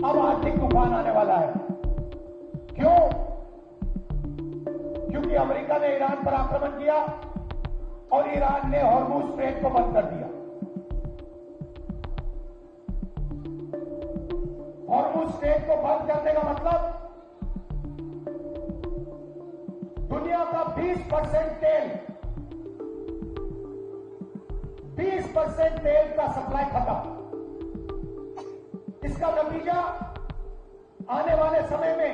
अब आर्थिक तूफान आने वाला है। क्यों? क्योंकि अमेरिका ने ईरान पर आक्रमण किया और ईरान ने हॉर्मुज स्ट्रेट को बंद कर दिया। हॉर्मुज स्ट्रेट को बंद करने का मतलब दुनिया का 20% तेल 20% तेल का सप्लाई खत्म। इसका नतीजा आने वाले समय में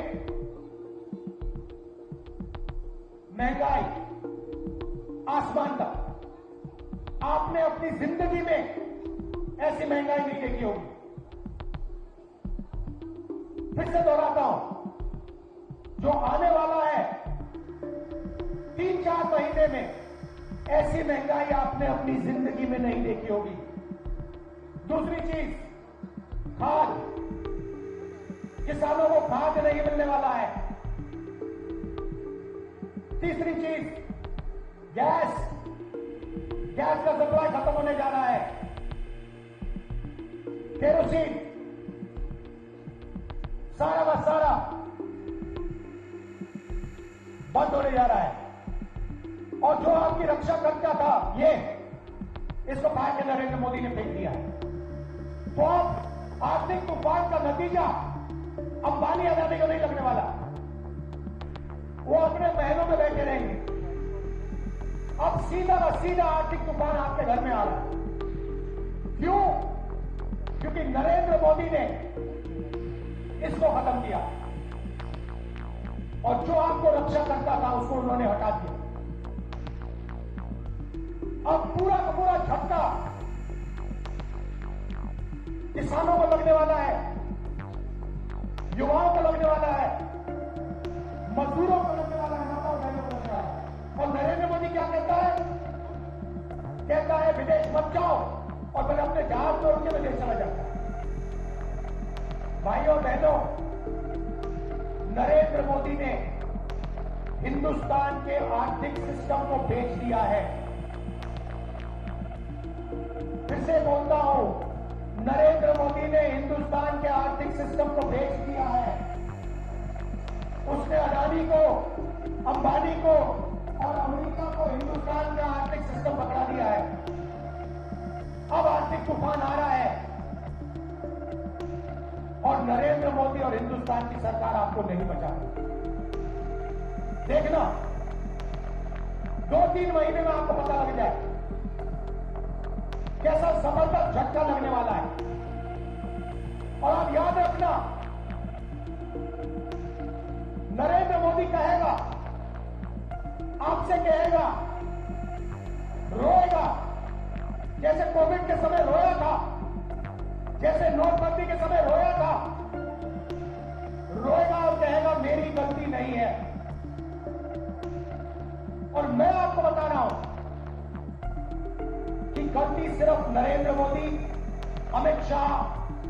महंगाई आसमान तक। आपने अपनी जिंदगी में ऐसी महंगाई नहीं देखी होगी। फिर से दोहराता हूं, जो आने वाला है 3-4 महीने में ऐसी महंगाई आपने अपनी जिंदगी में नहीं देखी होगी। दूसरी चीज, खाद। किसानों को खाद नहीं मिलने वाला है। तीसरी चीज, गैस का सप्लाई खत्म होने जा रहा है। केरोसिन, सारा का सारा बंद होने जा रहा है। और जो आपकी रक्षा करता था, इसको फाड़ के नरेंद्र मोदी ने फेंक दिया है। तो अब आर्थिक तूफान का नतीजा अंबानी अदानी को नहीं लगने वाला। वो अपने महलों में बैठे रहेंगे। अब सीधा का सीधा आर्थिक तूफान आपके घर में आ रहा है। क्यों? क्योंकि नरेंद्र मोदी ने इसको खत्म किया और जो आपको रक्षा करता था उसको उन्होंने हटा दिया। अब पूरा का पूरा झटका किसानों को लगने वाला है, युवाओं को लगने वाला है, मजदूरों को लगने वाला है, माताओं बहनों को लगने वाला है। और नरेंद्र मोदी क्या कहता है? कहता है विदेश मत जाओ, और फिर अपने जहाज तोड़ के विदेश चला जाता है। भाइयों बहनों, नरेंद्र मोदी ने हिंदुस्तान के आर्थिक सिस्टम को बेच दिया है। फिर से बोलता हूं, नरेंद्र मोदी ने हिंदुस्तान के आर्थिक सिस्टम को बेच दिया है। उसने अडानी को, अंबानी को और अमेरिका को हिंदुस्तान का आर्थिक सिस्टम पकड़ा दिया है। अब आर्थिक तूफान आ रहा है और नरेंद्र मोदी और हिंदुस्तान की सरकार आपको नहीं बचा रही। देखना, 2-3 महीने में आपको पता लग जाए कैसा जबरदस्त झटका लगने वाला है। और आप याद रखना, नरेंद्र मोदी कहेगा, आपसे कहेगा, रोएगा, जैसे कोविड के समय रोया था, जैसे नोटबंदी के समय रोया था, रोएगा और कहेगा मेरी गलती नहीं है। और मैं आपको बता रहा हूं कि गलती सिर्फ नरेंद्र मोदी, अमित शाह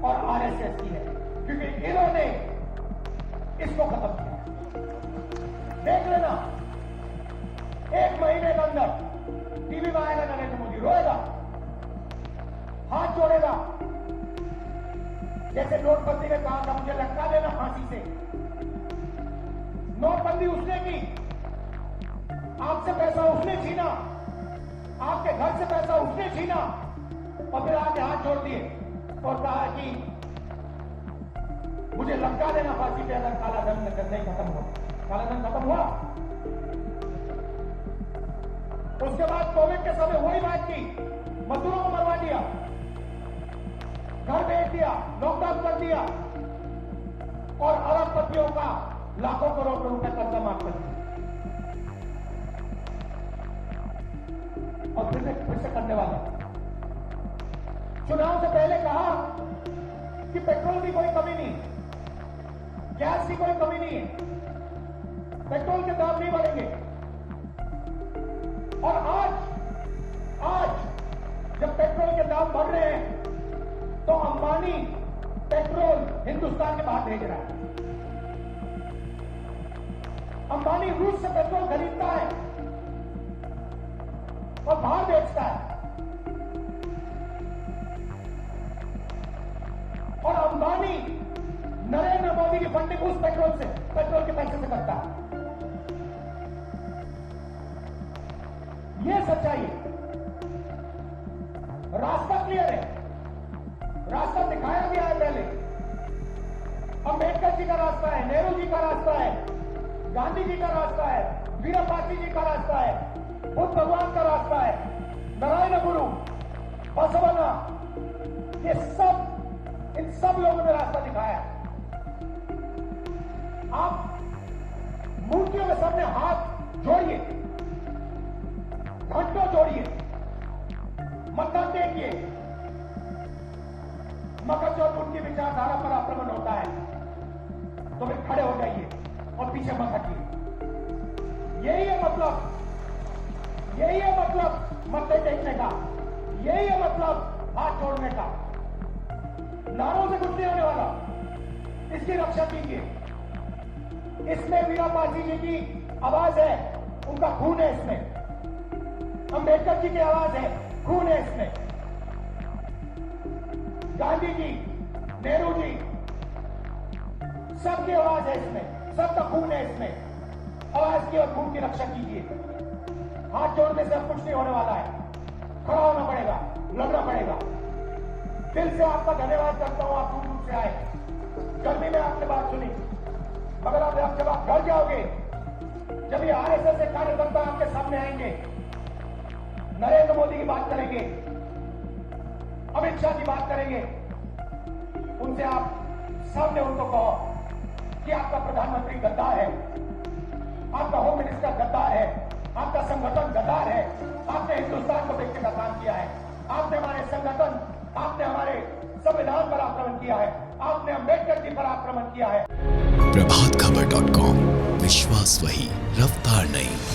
और आरएसएस की है, क्योंकि इन्होंने इसको खत्म किया। देख लेना, 1 महीने के अंदर टीवी में आएगा नरेंद्र मोदी, रोएगा, हाथ जोड़ेगा, जैसे नोटबंदी में कहा था मुझे लटका देना फांसी से। नोटबंदी उसने की, आपसे पैसा उसने छीना, आपके घर से पैसा उसने छीना और फिर आके हाथ जोड़ दिए और कहा कि मुझे लटका देना फांसी पे अगर काला धन नहीं खत्म हुआ। काला धन खत्म हुआ। उसके बाद कोविड के समय वही बात की, मजदूरों को मरवा दिया, घर भेज दिया, लॉकडाउन कर दिया और अरबपतियों का लाखों करोड़ रुपए कर्जा माफ कर दिया। और फिर से करने वाला। चुनाव से पहले कहा कि पेट्रोल की कोई कमी नहीं, गैस की कोई कमी नहीं है, पेट्रोल के दाम नहीं बढ़ेंगे। और आज जब पेट्रोल के दाम बढ़ रहे हैं तो अंबानी पेट्रोल हिंदुस्तान के बाहर भेज रहा है। अंबानी रूस से पेट्रोल खरीदता है और बाहर बेचता है। और अंबानी फंडिंग उस पेट्रोल के पैसे से करता है। ये सच्चाई है। रास्ता क्लियर है, रास्ता दिखाया गया है पहले। अंबेडकर जी का रास्ता है, नेहरू जी का रास्ता है, गांधी जी का रास्ता है, वीरप्पाची जी का रास्ता है, बुद्ध भगवान का रास्ता है, नारायण गुरु, बसवन्ना, ये सब, इन सब लोगों ने रास्ता दिखाया है। आप मूर्तियों के सामने हाथ जोड़िए, घंटों जोड़िए, मत्था टेकिए। मगर जो उनकी विचारधारा पर आक्रमण होता है तो वे खड़े हो जाइए और पीछे मत हटिए। यही है मतलब, यही है मतलब मत्थे टेकने का, यही है मतलब हाथ जोड़ने का। नारों से कुछ नहीं होने वाला, इसकी रक्षा कीजिए। इसमें वीरप्पाची जी की आवाज है, उनका खून है इसमें। अंबेडकर जी की आवाज है, खून है इसमें। गांधी जी, नेहरू जी, सबकी आवाज है इसमें, सबका खून है इसमें। आवाज की और खून की रक्षा कीजिए। हाथ जोड़ने से अब कुछ नहीं होने वाला है, खड़ा होना पड़ेगा, लड़ना पड़ेगा। दिल से आपका धन्यवाद करता हूं, आप दूर दूर से आए, गर्मी में आपने बात सुनी। मगर अब जब आप घर जाओगे, जब ये आरएसएस के कार्यकर्ता आपके सामने आएंगे, नरेंद्र मोदी की बात करेंगे, अमित शाह की बात करेंगे, उनसे आप सामने उनको कहो कि आपका प्रधानमंत्री गद्दार है, आपका होम मिनिस्टर गद्दार है, आपका संगठन गद्दार है, आपने हिंदुस्तान को बेचने का काम किया है, आपने हमारे संगठन, आपने हमारे संविधान पर आक्रमण किया है, आपने अंबेडकर जी पर आक्रमण किया है। प्रभातखबर.com, विश्वास वही, रफ्तार नहीं।